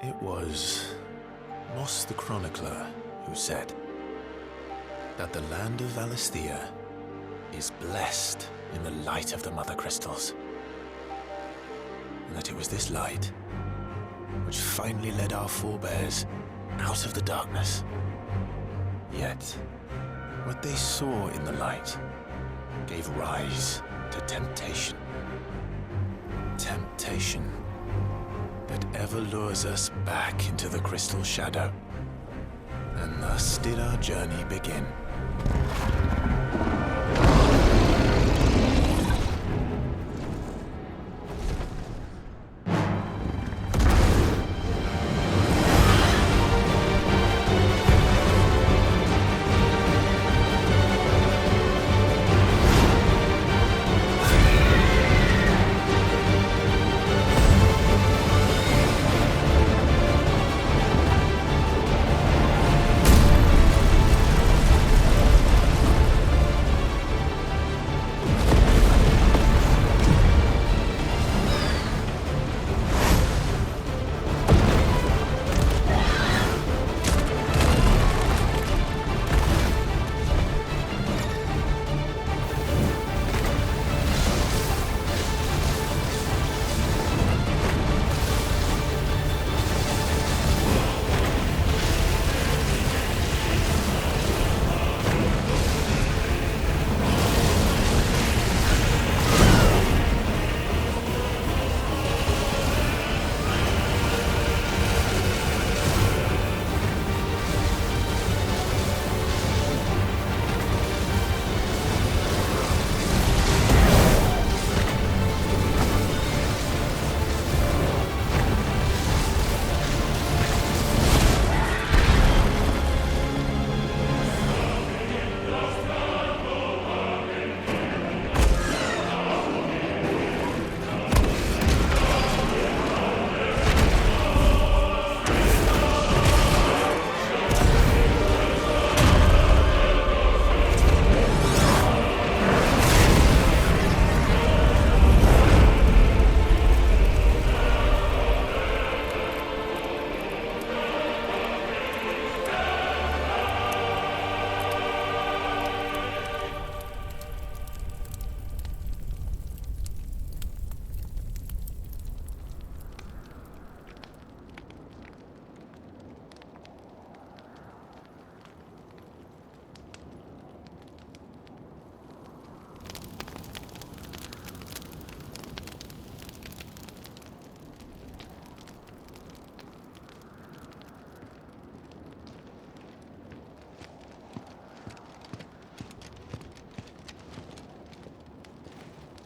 It was Moss the Chronicler who said that the land of Valisthea is blessed in the light of the Mother Crystals, and that it was this light which finally led our forebears out of the darkness. Yet, what they saw in the light gave rise to temptation. Temptation that ever lures us back into the crystal shadow. And thus did our journey begin.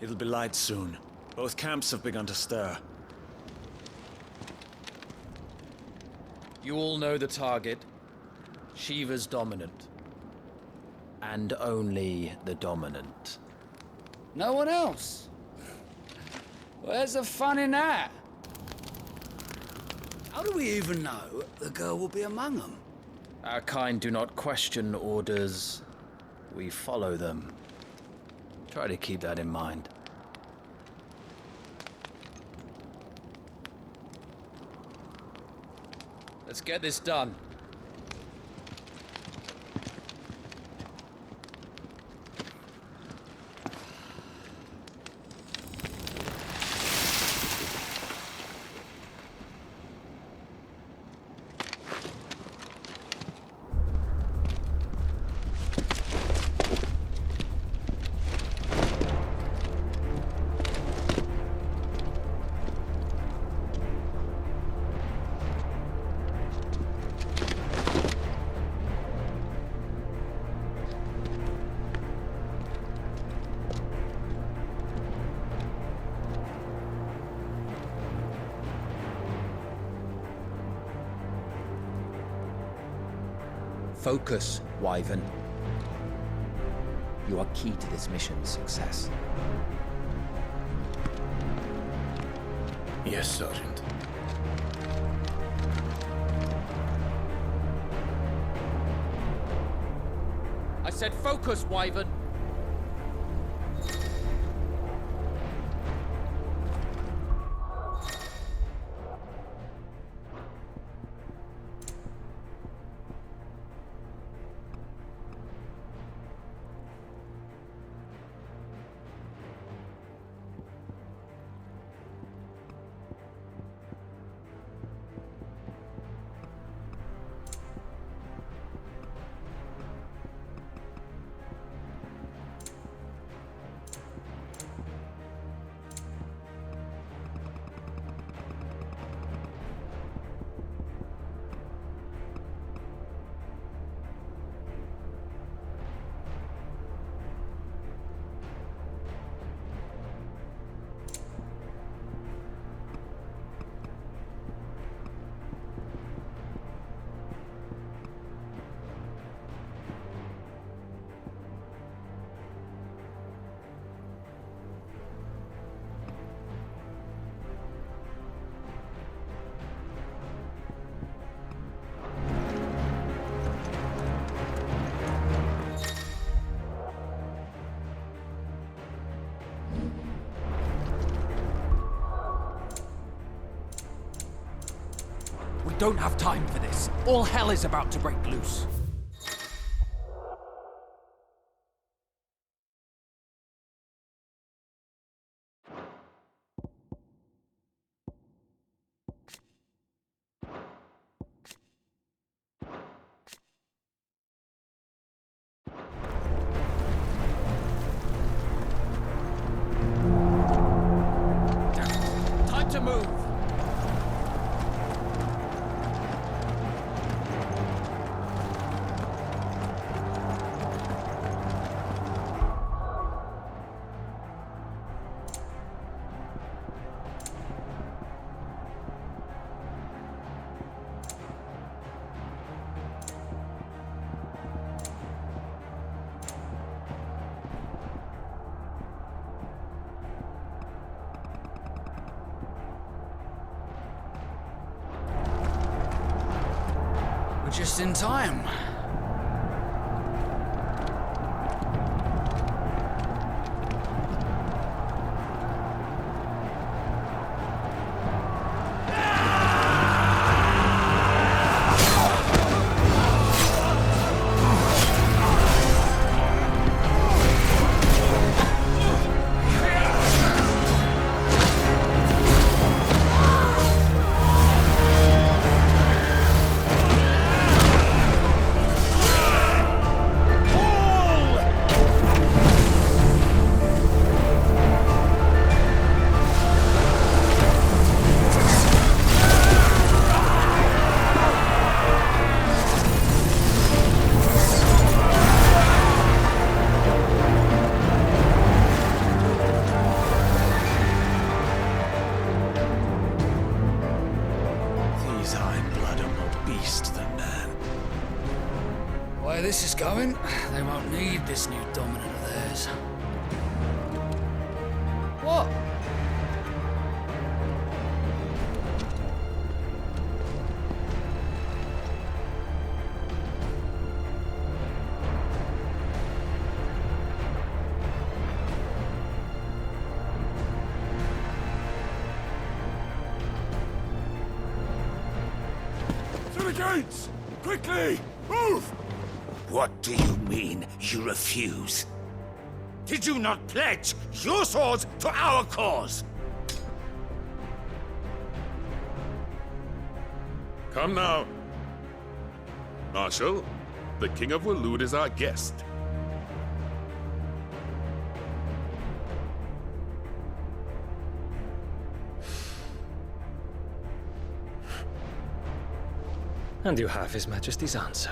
It'll be light soon. Both camps have begun to stir. You all know the target. Shiva's dominant. And only the dominant. No one else? Where's the fun in that? How do we even know the girl will be among them? Our kind do not question orders. We follow them. Try to keep that in mind. Let's get this done. Focus, Wyvern. You are key to this mission's success. Yes, Sergeant. I said focus, Wyvern. don't have time for this. All hell is about to break loose. Time to move. We're just in time. These Iron-Blood are more beast than man. The way this is going, they won't need this new dominant of theirs. What? To the gates! Quickly! Move! What do you mean, you refuse? Did you not pledge your swords to our cause? Come now. Marshal, the King of Waloed is our guest. And you have His Majesty's answer.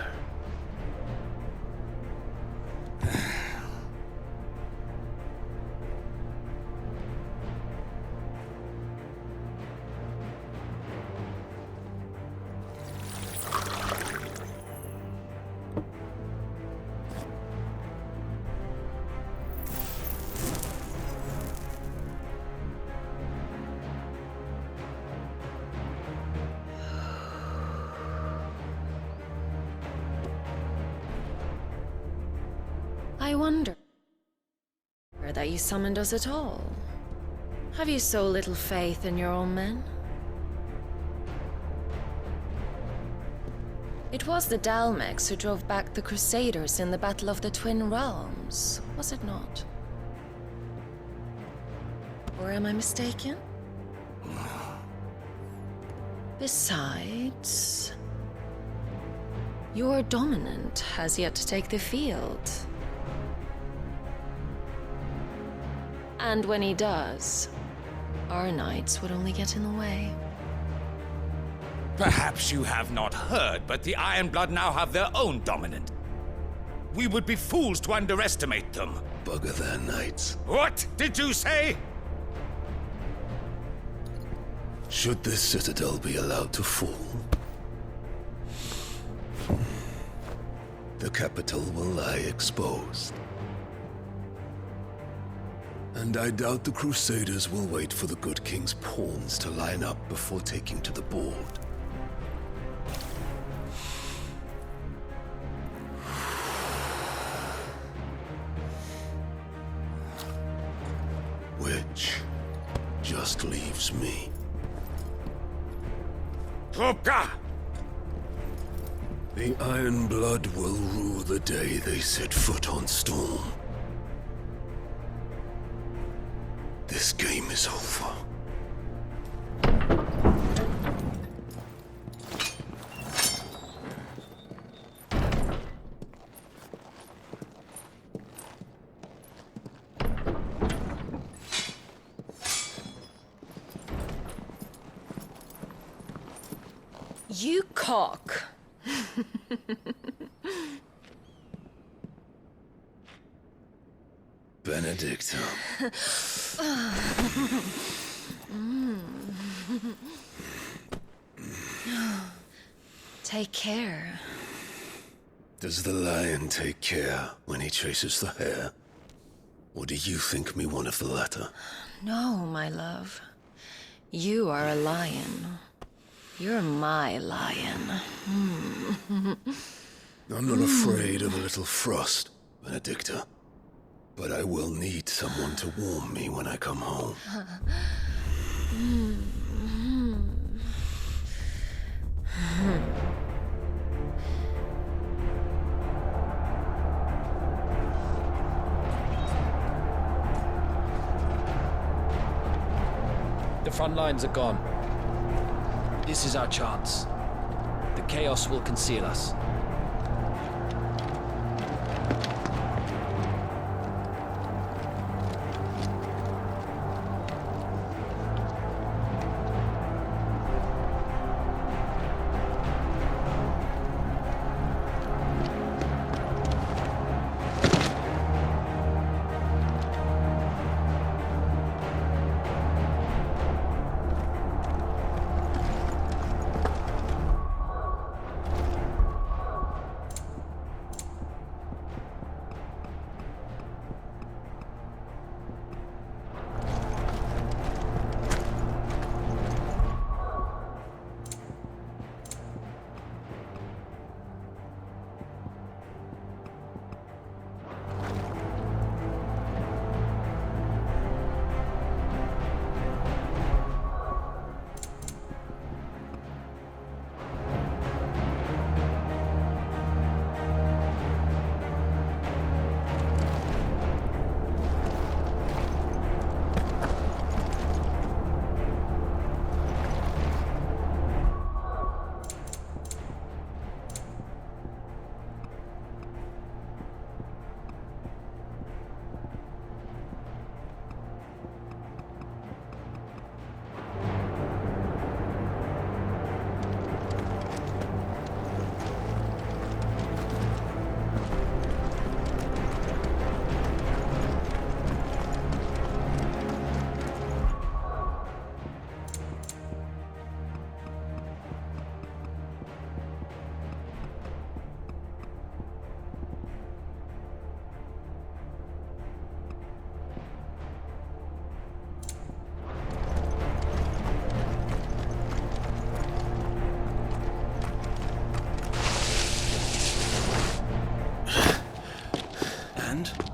I wonder that you summoned us at all. Have you so little faith in your own men? It was the Dalmex who drove back the Crusaders in the Battle of the Twin Realms, was it not? Or am I mistaken? Besides, your dominant has yet to take the field. And when he does, our knights would only get in the way. Perhaps you have not heard, but the Iron-Blood now have their own dominant. We would be fools to underestimate them. Bugger their knights. What did you say? Should this citadel be allowed to fall, the capital will lie exposed. And I doubt the Crusaders will wait for the good king's pawns to line up before taking to the board. Which just leaves me. Trubka! The Iron Blood will rule the day they set foot on Storm. This game is over. You cock. Benedicta. Take care. Does the lion take care when he chases the hare? Or do you think me one of the latter? No, my love. You are a lion. You're my lion. I'm not afraid of a little frost, Benedicta. But I will need someone to warm me when I come home. The front lines are gone. This is our chance. The chaos will conceal us.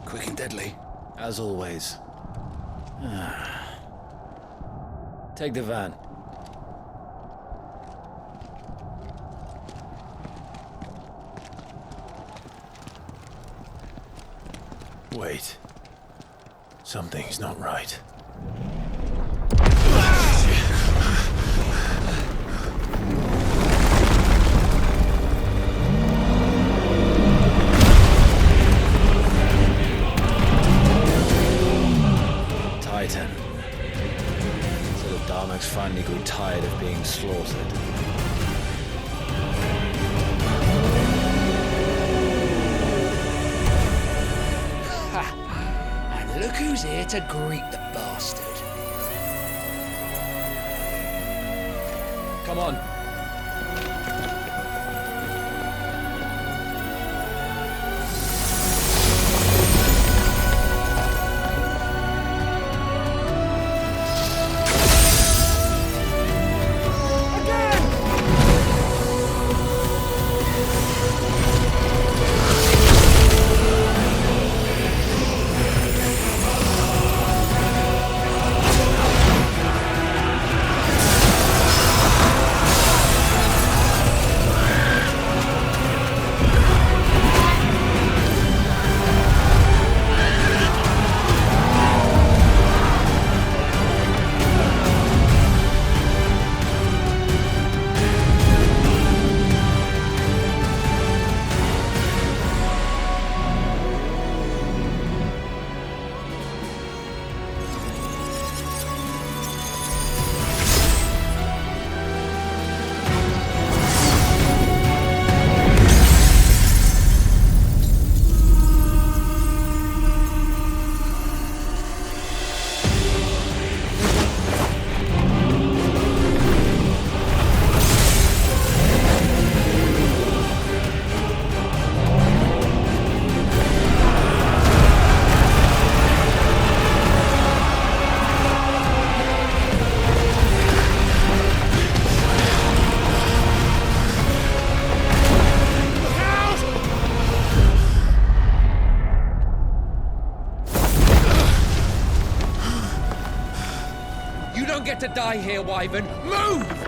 Quick and deadly. As always. Take the van. Wait. Something's not right. Titan. So the Darmaks finally grew tired of being slaughtered. And look who's here to greet the bastard. Come on. to die here, Wyvern. Move!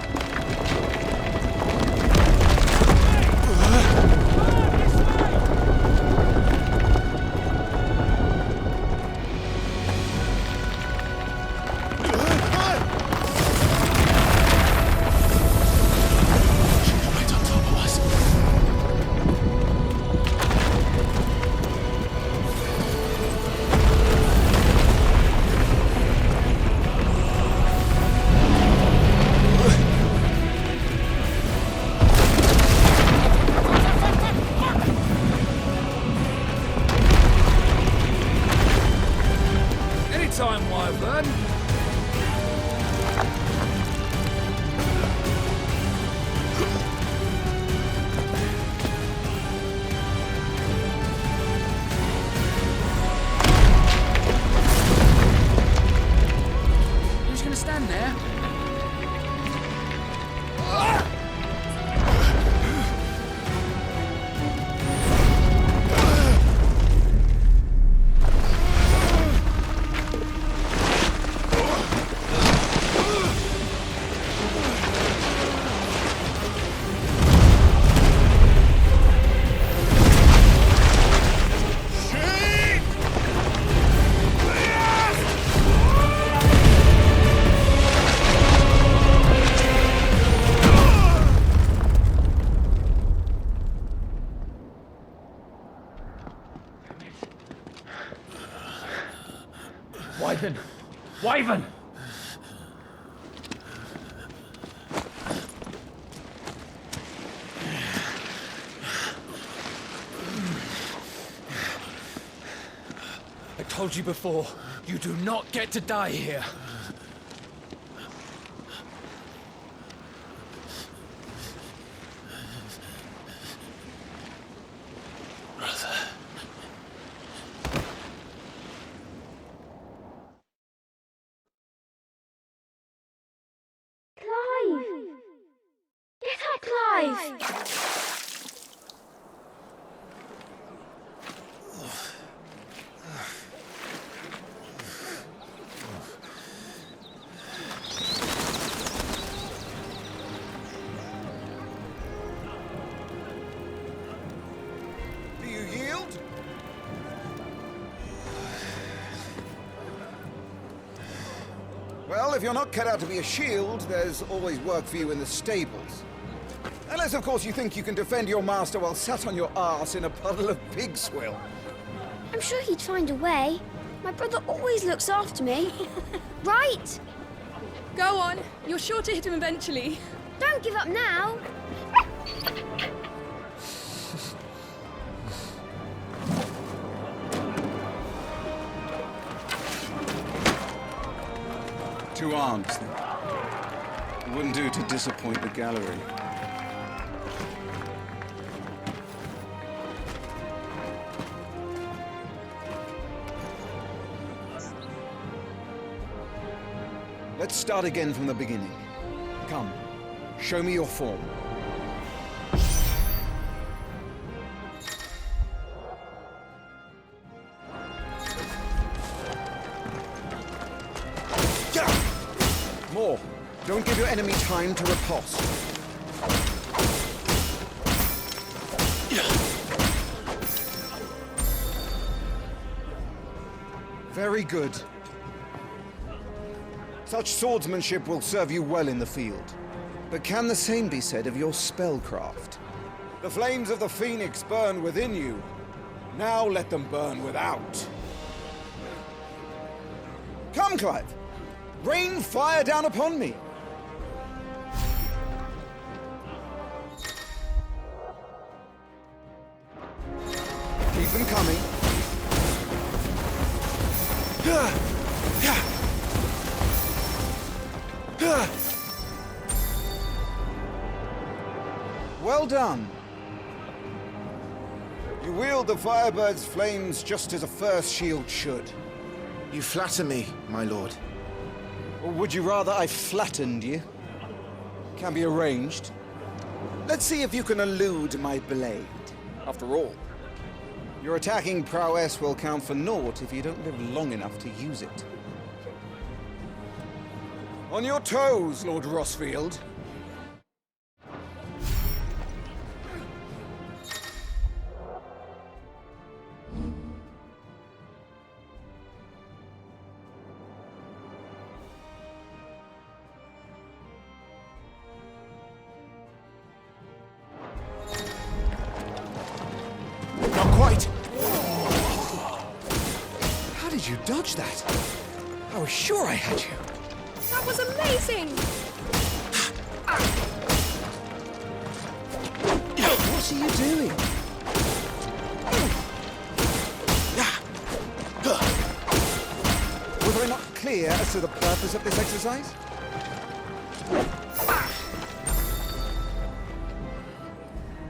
Anytime, Wyvern. You're just gonna stand there? Wyvern! Wyvern! I told you before, you do not get to die here. Do you yield? Well, if you're not cut out to be a shield, there's always work for you in the stables. Unless, of course, you think you can defend your master while sat on your arse in a puddle of pig swill. I'm sure he'd find a way. My brother always looks after me. Right? Go on. You're sure to hit him eventually. Don't give up now. Two arms, then. It wouldn't do to disappoint the gallery. Let's start again from the beginning. Come, show me your form. More. Don't give your enemy time to riposte. Very good. Such swordsmanship will serve you well in the field. But can the same be said of your spellcraft? The flames of the Phoenix burn within you. Now let them burn without. Come, Clive. Rain fire down upon me. Keep them coming. Well done. You wield the Firebird's flames just as a first shield should. You flatter me, my lord. Or would you rather I flattened you? Can be arranged. Let's see if you can elude my blade. After all, your attacking prowess will count for naught if you don't live long enough to use it. On your toes, Lord Rossfield. Not quite. How did you dodge that? I was sure I had you. That was amazing! What are you doing? Was I not clear as to the purpose of this exercise?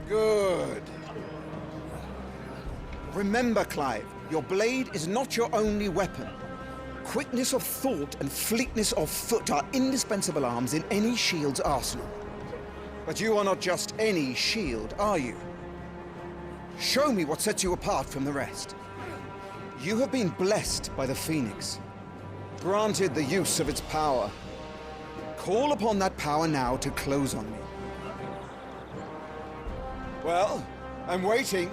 Good. Remember, Clive, your blade is not your only weapon. Quickness of thought and fleetness of foot are indispensable arms in any shield's arsenal. But you are not just any shield, are you? Show me what sets you apart from the rest. You have been blessed by the Phoenix, granted the use of its power. Call upon that power now to close on me. Well, I'm waiting.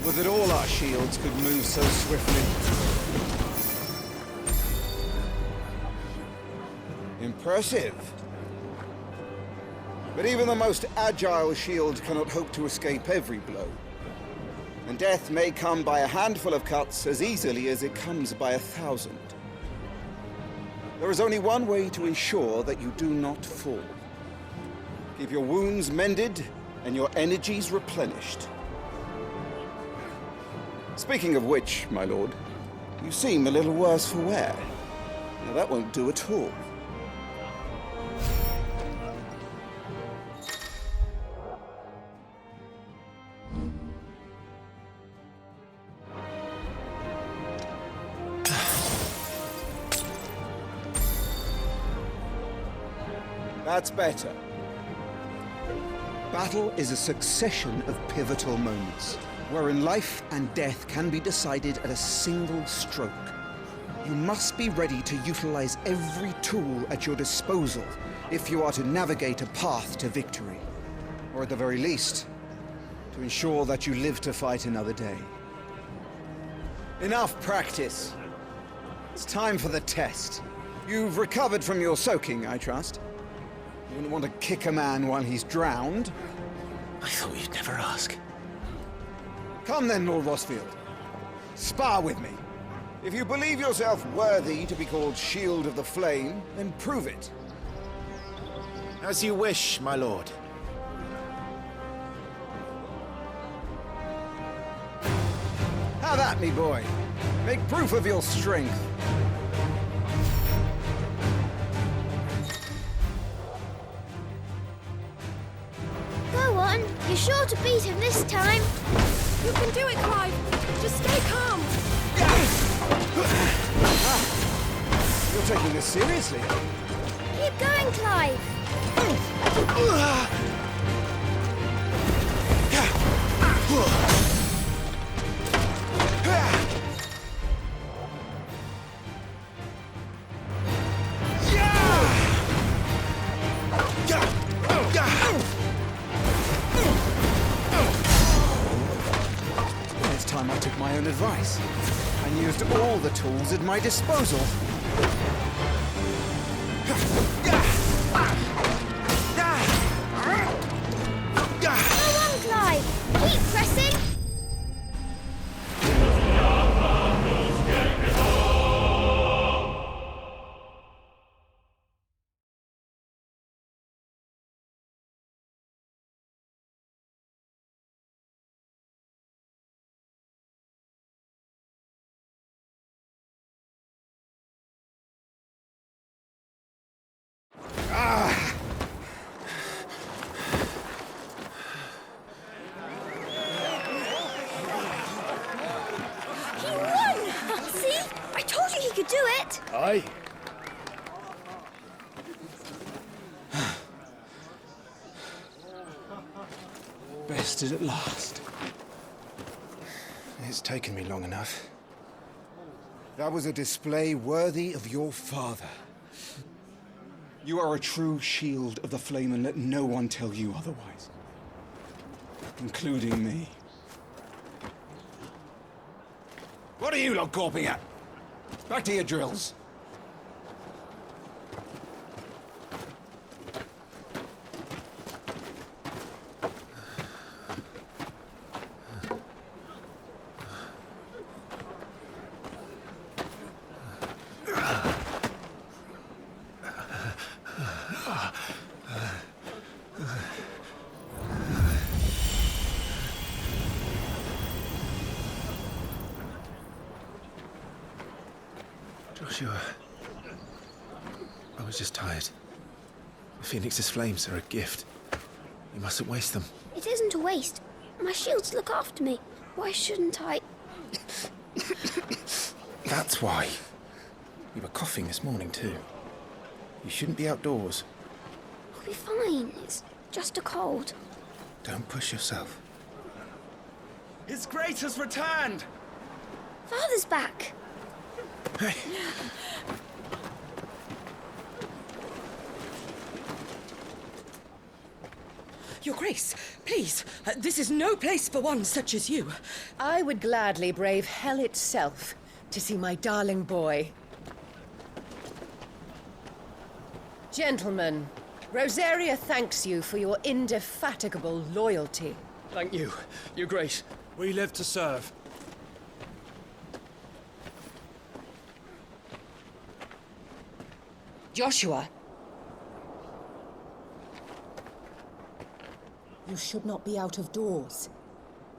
Was it all our shields could move so swiftly? Impressive. But even the most agile shield cannot hope to escape every blow. And death may come by a handful of cuts as easily as it comes by 1,000. There is only one way to ensure that you do not fall. Keep your wounds mended and your energies replenished. Speaking of which, my lord, you seem a little worse for wear. Now that won't do at all. That's better. Battle is a succession of pivotal moments, wherein life and death can be decided at a single stroke. You must be ready to utilize every tool at your disposal if you are to navigate a path to victory. Or at the very least, to ensure that you live to fight another day. Enough practice. It's time for the test. You've recovered from your soaking, I trust. You wouldn't want to kick a man while he's drowned. I thought you'd never ask. Come then, Lord Rossfield. Spar with me. If you believe yourself worthy to be called Shield of the Flame, then prove it. As you wish, my lord. Have at me, boy. Make proof of your strength. Go on. You're sure to beat him this time. You can do it, Clive! Just stay calm! You're taking this seriously. Keep going, Clive. It's time I took my own advice and used all the tools at my disposal. bested at last. It's taken me long enough. That was a display worthy of your father. You are a true shield of the flame, and let no one tell you otherwise. Including me. What are you lot gawping at? Back to your drills. Joshua, I was just tired. The Phoenix's flames are a gift. You mustn't waste them. It isn't a waste. My shields look after me. Why shouldn't I? That's why. You were coughing this morning too. You shouldn't be outdoors. I'll be fine. It's just a cold. Don't push yourself. His Grace has returned! Father's back. Hey. Your Grace, please, this is no place for one such as you. I would gladly brave hell itself to see my darling boy. Gentlemen, Rosaria thanks you for your indefatigable loyalty. Thank you, Your Grace. We live to serve. Joshua. You should not be out of doors.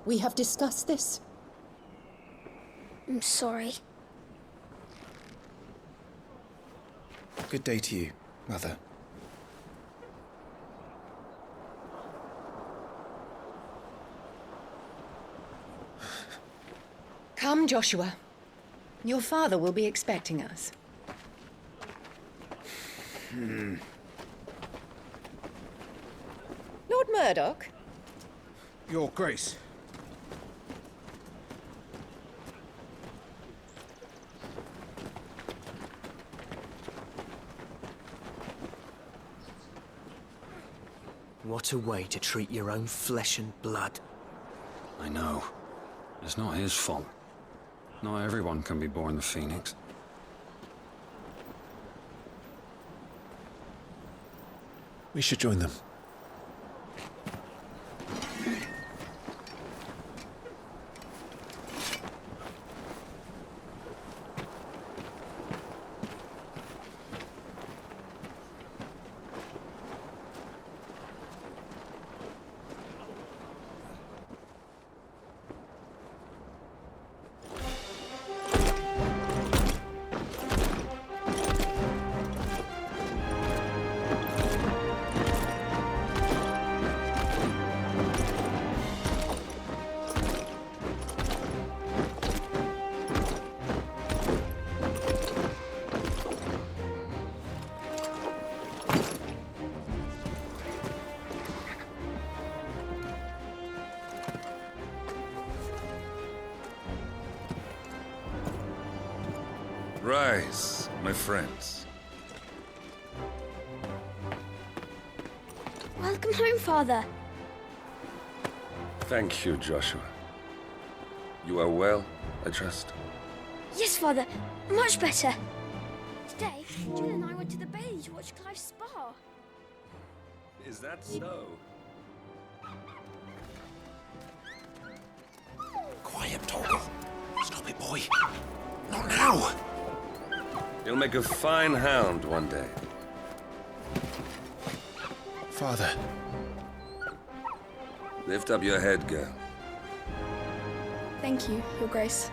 We have discussed this. I'm sorry. Good day to you, Mother. Come, Joshua. Your father will be expecting us. Lord Murdoch? Your Grace. What a way to treat your own flesh and blood. I know. It's not his fault. Not everyone can be born the Phoenix. We should join them. Rise, my friends. Welcome home, Father. Thank you, Joshua. You are well, I trust? Yes, Father. Much better. Today, Jill and I went to the Bailey to watch Clive's spa. Is that so? Quiet, Torgal. Stop it, boy. Not now. You'll make a fine hound one day. Father. Lift up your head, girl. Thank you, Your Grace.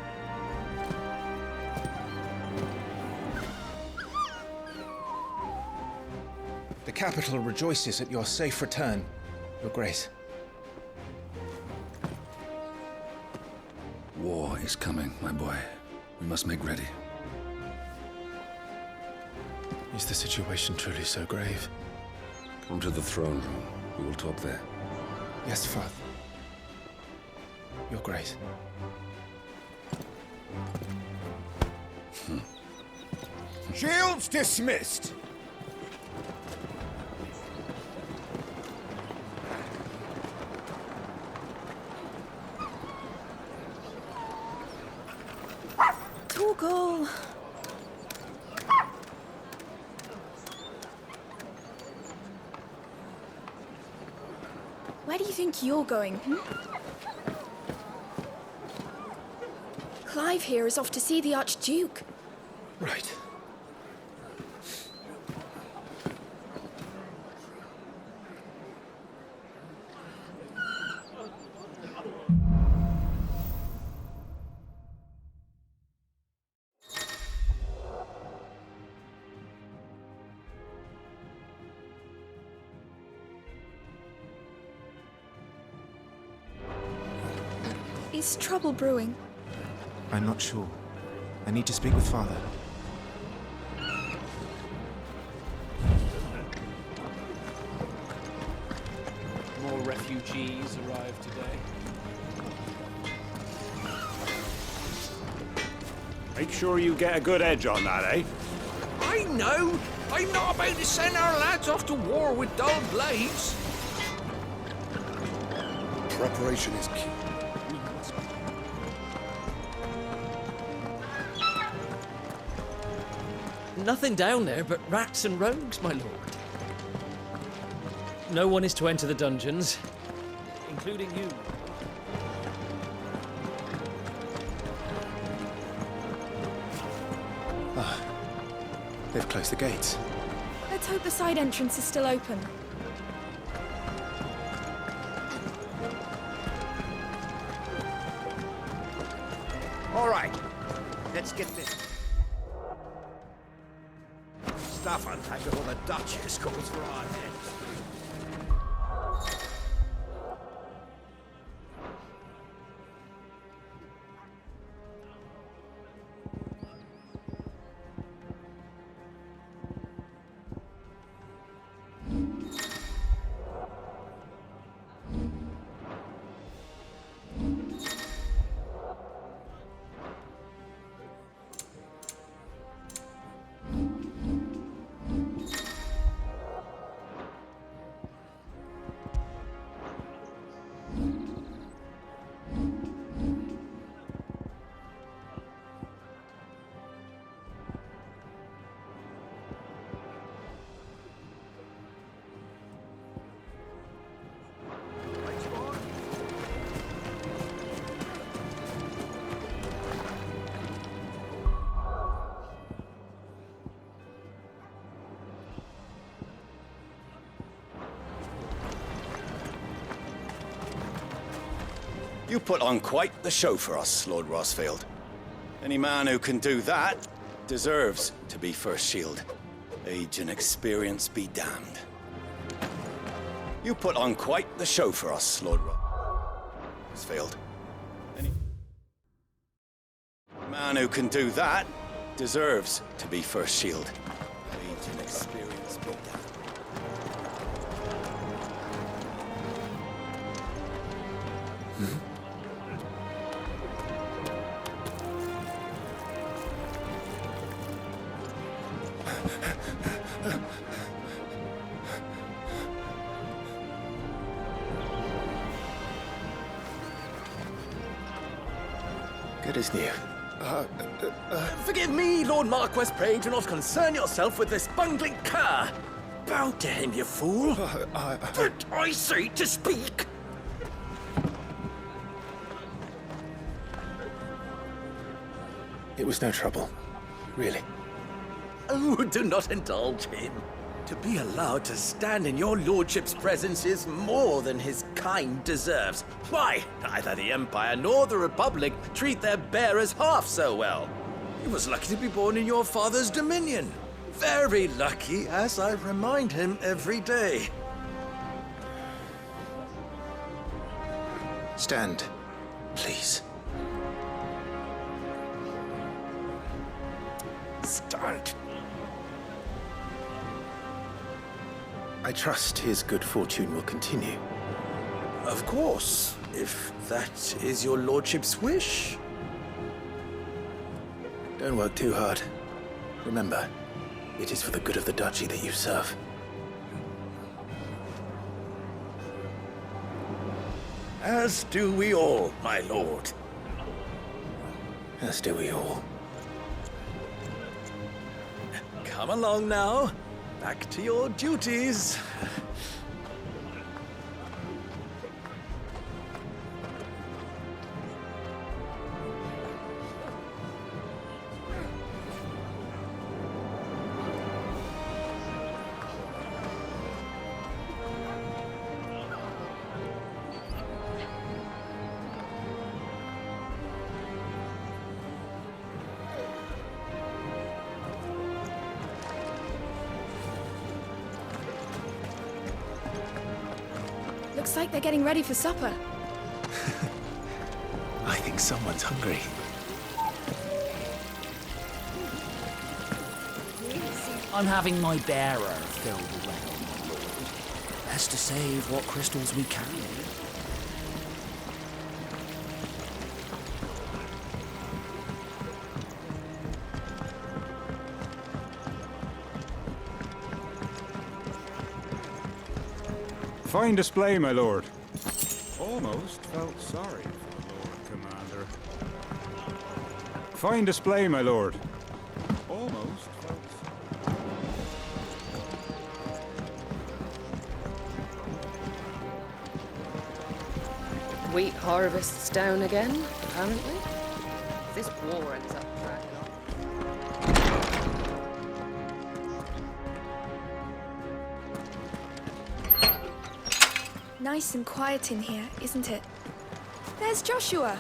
The capital rejoices at your safe return, Your Grace. War is coming, my boy. We must make ready. Is the situation truly so grave? Come to the throne room. We will talk there. Yes, Father. Your Grace. Shields dismissed! Torgal. Where do you think you're going? Clive here is off to see the Archduke. Right. Is trouble brewing? I'm not sure. I need to speak with Father. More refugees arrived today. Make sure you get a good edge on that, eh? I know! I'm not about to send our lads off to war with dull blades. Preparation is key. Nothing down there but rats and rogues, my lord. No one is to enter the dungeons, including you. Ah, they've closed the gates. Let's hope the side entrance is still open. All right, let's get this stuff unpacked before the Duchess calls for our heads. You put on quite the show for us, Lord Rossfield. Any man who can do that deserves to be First Shield. Age and experience be damned. You put on quite the show for us, Lord Rossfield. Any man who can do that deserves to be First Shield. Age and experience be damned. Good as new. Forgive me, Lord Marquess, pray do not concern yourself with this bungling cur. Bow to him, you fool. But I say to speak. It was no trouble. Really. Oh, do not indulge him. To be allowed to stand in your lordship's presence is more than his kind deserves. Why, neither the Empire nor the Republic treat their bearers half so well. He was lucky to be born in your father's dominion. Very lucky, as I remind him every day. Stand, please. Stand. I trust his good fortune will continue. Of course, if that is your lordship's wish. Don't work too hard. Remember, it is for the good of the duchy that you serve. As do we all, my lord. As do we all. Come along now. Back to your duties. Looks like they're getting ready for supper. I think someone's hungry. I'm having my bearer filled around, my lord. Best to save what crystals we can. Fine display, my lord. Almost felt sorry for the Lord Commander. Fine display, my lord. Almost felt sorry. Wheat harvest's down again, apparently. This war ends up dragging on. Nice and quiet in here, isn't it? There's Joshua.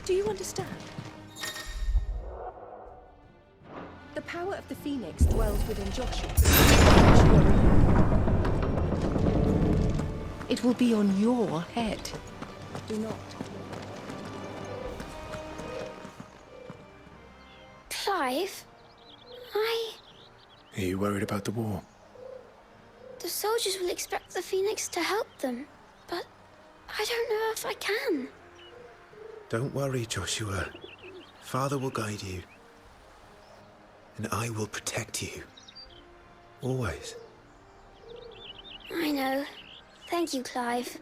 Do you understand? The power of the Phoenix dwells within Joshua. It will be on your head. Do not. Clive, Are you worried about the war? the soldiers will expect the Phoenix to help them, but I don't know if I can. Don't worry, Joshua. Father will guide you. And I will protect you. Always. I know. Thank you, Clive.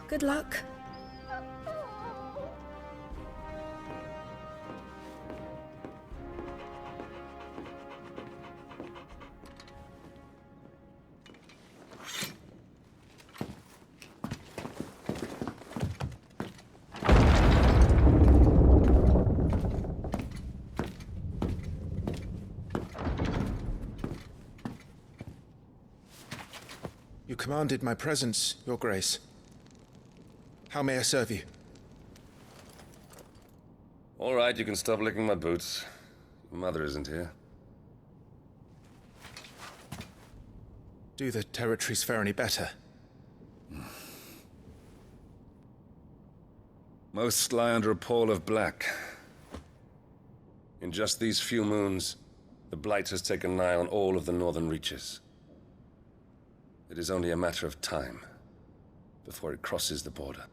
Good luck. You commanded my presence, Your Grace. How may I serve you? All right, you can stop licking my boots. Your mother isn't here. Do the territories fare any better? Most lie under a pall of black. In just these few moons, the Blight has taken nigh on all of the northern reaches. It is only a matter of time before it crosses the border.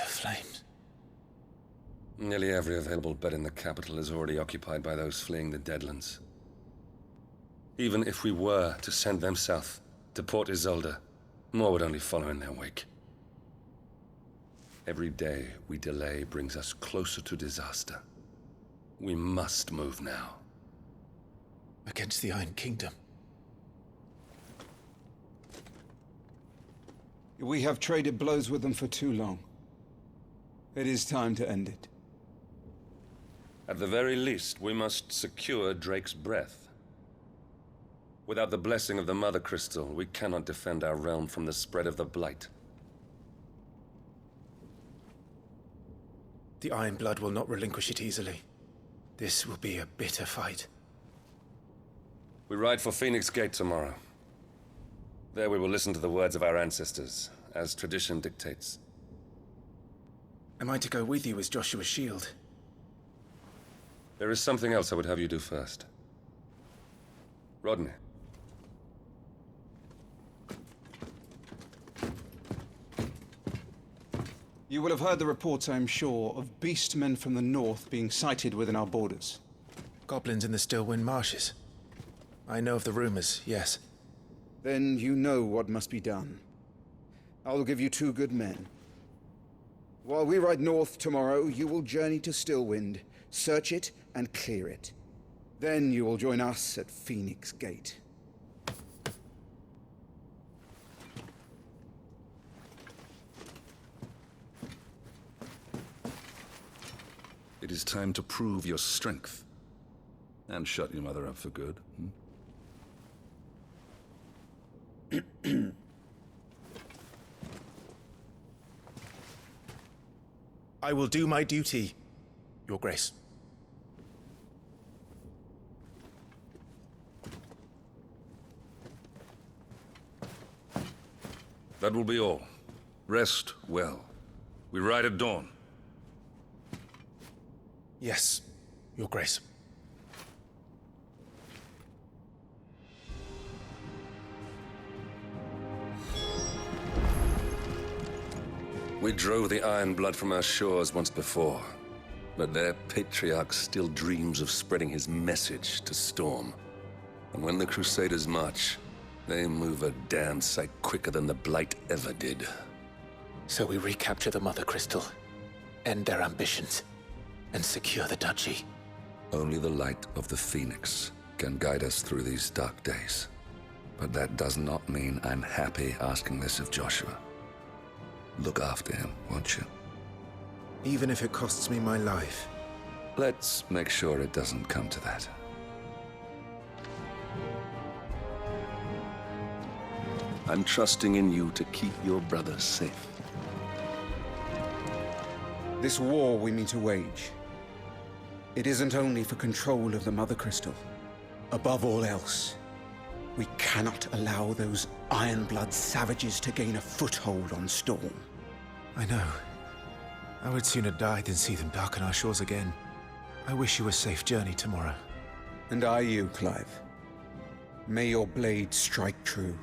Flames. Nearly every available bed in the capital is already occupied by those fleeing the Deadlands. Even if we were to send them south, to Port Isolde, more would only follow in their wake. Every day we delay brings us closer to disaster. We must move now. Against the Iron Kingdom. We have traded blows with them for too long. It is time to end it. At the very least, we must secure Drake's breath. Without the blessing of the Mother Crystal, we cannot defend our realm from the spread of the Blight. The Iron Blood will not relinquish it easily. This will be a bitter fight. We ride for Phoenix Gate tomorrow. There we will listen to the words of our ancestors, as tradition dictates. Am I to go with you as Joshua's shield? There is something else I would have you do first. Rodney. You will have heard the reports, I am sure, of beastmen from the north being sighted within our borders. Goblins in the Stillwind Marshes. I know of the rumors, yes. Then you know what must be done. I will give you 2 good men. While we ride north tomorrow, you will journey to Stillwind, search it, and clear it. Then you will join us at Phoenix Gate. It is time to prove your strength. And shut your mother up for good. I will do my duty, Your Grace. That will be all. Rest well. We ride at dawn. Yes, Your Grace. We drove the Iron Blood from our shores once before, but their patriarch still dreams of spreading his message to Storm. And when the Crusaders march, they move a damn sight quicker than the Blight ever did. So we recapture the Mother Crystal, end their ambitions, and secure the duchy. Only the light of the Phoenix can guide us through these dark days. But that does not mean I'm happy asking this of Joshua. Look after him, won't you? Even if it costs me my life. Let's make sure it doesn't come to that. I'm trusting in you to keep your brother safe. This war we mean to wage, it isn't only for control of the Mother Crystal. Above all else, we cannot allow those Ironblood savages to gain a foothold on Storm. I know. I would sooner die than see them darken our shores again. I wish you a safe journey tomorrow. And I you, Clive. May your blade strike true.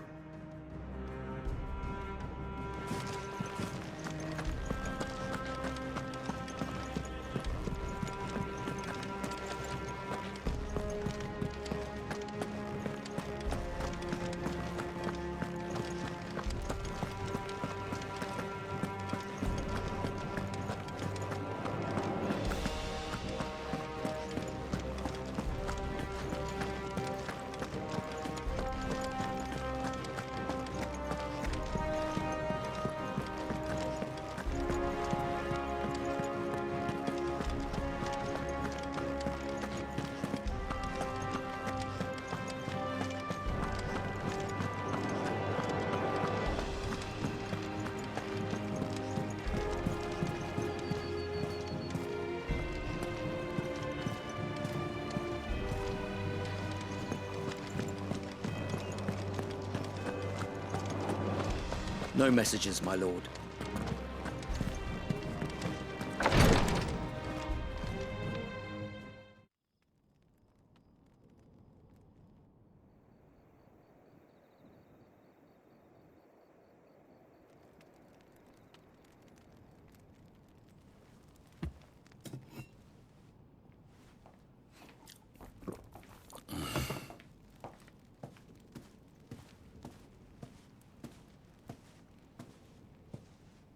No messages, my lord.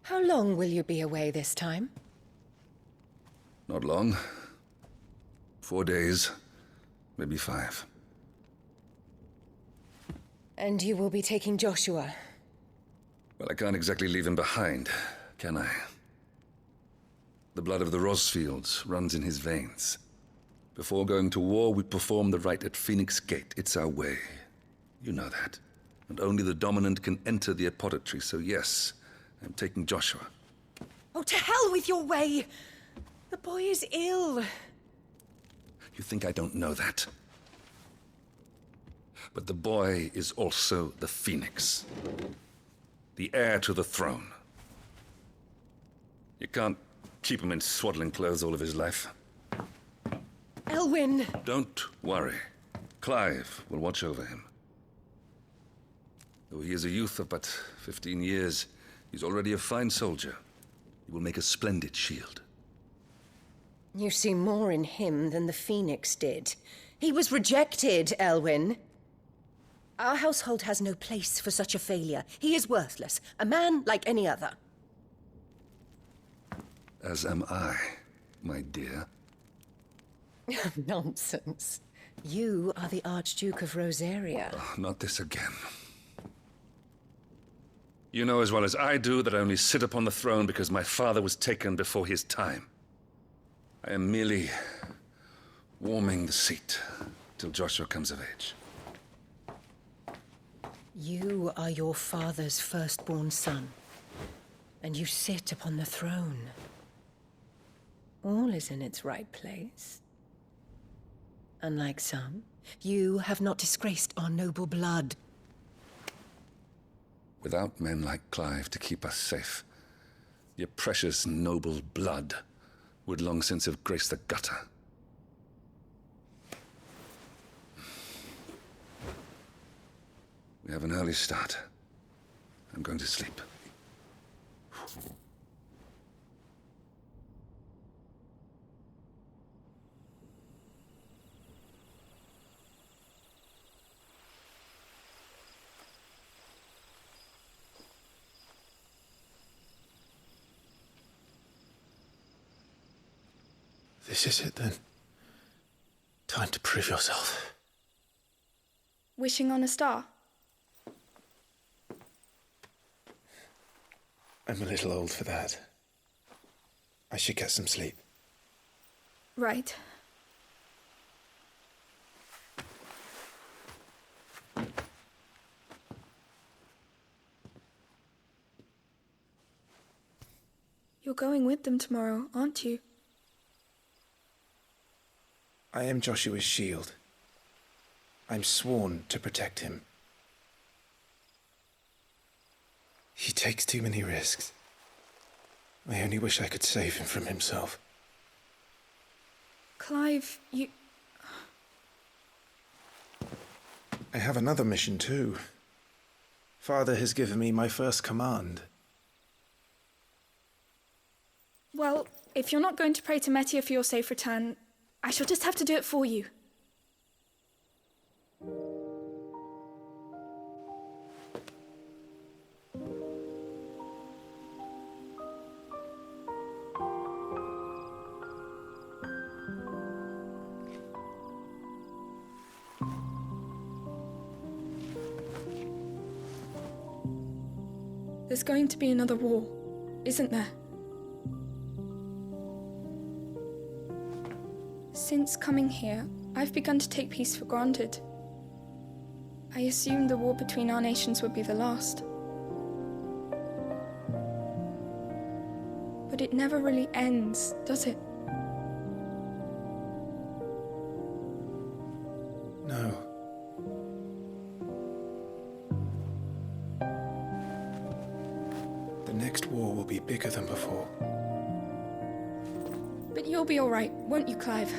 How long will you be away this time? Not long. 4 days, maybe 5. And you will be taking Joshua? Well, I can't exactly leave him behind, can I? The blood of the Rosfields runs in his veins. Before going to war, we perform the rite at Phoenix Gate. It's our way. You know that. And only the dominant can enter the apothecary, so yes, I'm taking Joshua. Oh, to hell with your way! The boy is ill. You think I don't know that? But the boy is also the Phoenix. The heir to the throne. You can't keep him in swaddling clothes all of his life. Elwyn! Don't worry. Clive will watch over him. Though he is a youth of but 15 years, he's already a fine soldier. He will make a splendid shield. You see more in him than the Phoenix did. He was rejected, Elwyn. Our household has no place for such a failure. He is worthless, a man like any other. As am I, my dear. Nonsense. You are the Archduke of Rosaria. Oh, not this again. You know as well as I do that I only sit upon the throne because my father was taken before his time. I am merely warming the seat till Joshua comes of age. You are your father's firstborn son, and you sit upon the throne. All is in its right place. Unlike some, you have not disgraced our noble blood. Without men like Clive to keep us safe, your precious noble blood would long since have graced the gutter. We have an early start. I'm going to sleep. This is it then. Time to prove yourself. Wishing on a star? I'm a little old for that. I should get some sleep. Right. You're going with them tomorrow, aren't you? I am Joshua's shield. I'm sworn to protect him. He takes too many risks. I only wish I could save him from himself. Clive, you... I have another mission too. Father has given me my first command. Well, if you're not going to pray to Metia for your safe return, I shall just have to do it for you. There's going to be another war, isn't there? Since coming here, I've begun to take peace for granted. I assumed the war between our nations would be the last. But it never really ends, does it? No. The next war will be bigger than before. But you'll be all right, won't you, Clive?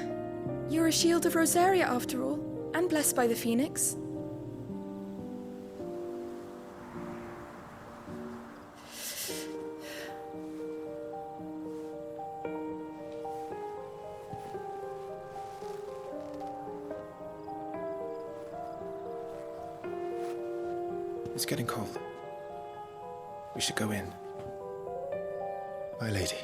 You're a shield of Rosaria, after all, and blessed by the Phoenix. It's getting cold. We should go in. My lady.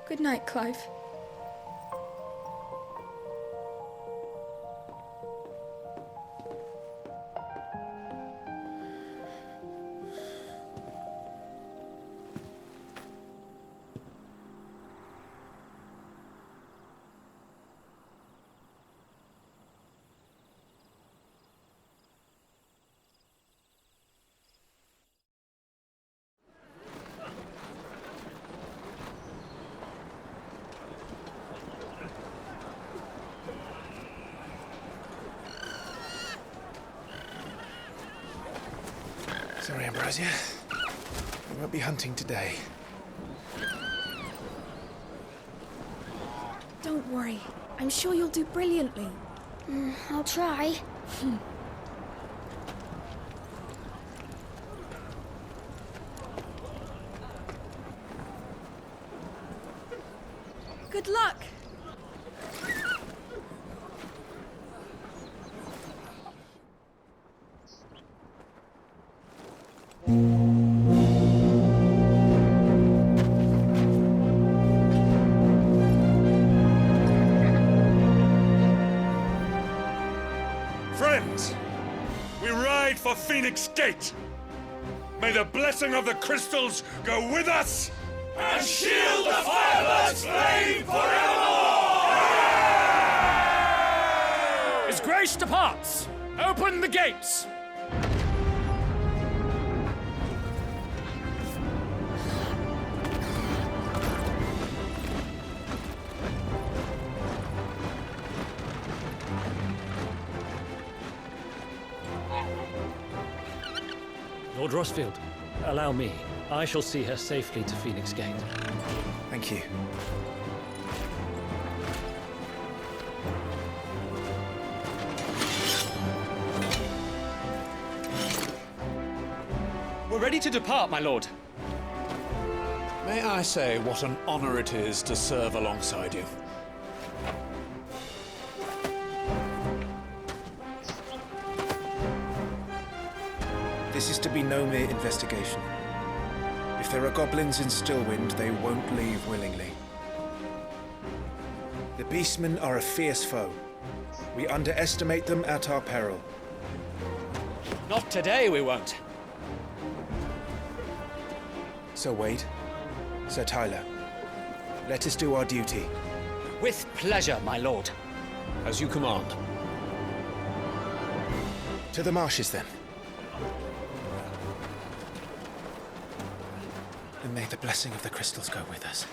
Good night, Clive. Sorry, Ambrosia. We won't be hunting today. Don't worry. I'm sure you'll do brilliantly. I'll try. Good luck! Friends, we ride for Phoenix Gate. May the blessing of the crystals go with us and shield the Firebird's flame forevermore! His Grace departs! Open the gates! Lord Rosfield, allow me. I shall see her safely to Phoenix Gate. Thank you. We're ready to depart, my lord. May I say what an honor it is to serve alongside you? This is to be no mere investigation. If there are goblins in Stillwind, they won't leave willingly. The Beastmen are a fierce foe. We underestimate them at our peril. Not today, we won't. Sir Wade, Sir Tyler, let us do our duty. With pleasure, my lord. As you command. To the marshes, then. And may the blessing of the crystals go with us.